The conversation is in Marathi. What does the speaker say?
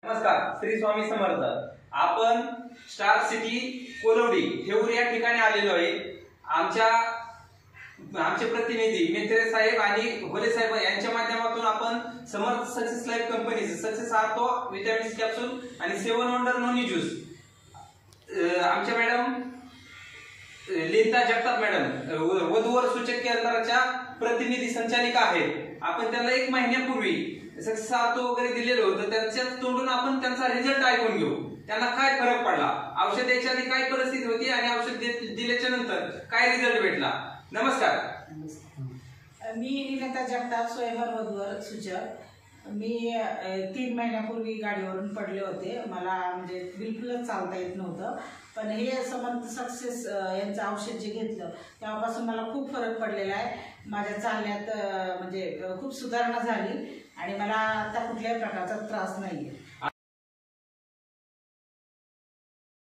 नमस्कार, श्री स्वामी समर्थ। आपण स्टार सिटी कोलवडी हेऊर या ठिकाणी आलेलो आहे। आमचे प्रतिनिधी मेत्रे साहेब आणि होले साहेब यांच्या माध्यमातून आपण समर्थ सक्सेस लाईफ कंपनीचे सक्सेस आर्थो विटॅमिन्स कॅप्सूल आणि 7 वंडर नोनी ज्यूस आमच्या मॅडम लीता जगताप मॅडम वधूवर सूचक केंद्राच्या प्रतिनिधी संचालिका आहेत। आपण त्यांना 1 महिन्यापूर्वी सक्सेस आर्थो वगैरे दिलेलं होतं, त्यांच्याच तोंडून आपण त्यांचा रिझल्ट ऐकून घेऊ। त्यांना काय फरक पडला, औषध द्यायच्या आधी काय परिस्थिती होती आणि औषध दिल्याच्या नंतर काय रिझल्ट भेटला। नमस्कार। मी लीता जगताप स्वयंवर वधूवर सूचक। मी 3 महिन्यापूर्वी गाडीवरून पडले होते। मला म्हणजे बिलकुलच चालता येत नव्हतं, पण हे समर्थ सक्सेस यांचं औषध जे घेतलं तेव्हापासून मला खूप फरक पडलेला आहे। माझ्या चालण्यात म्हणजे खूप सुधारणा झाली आणि मला आता कुठल्याही प्रकारचा त्रास नाहीये।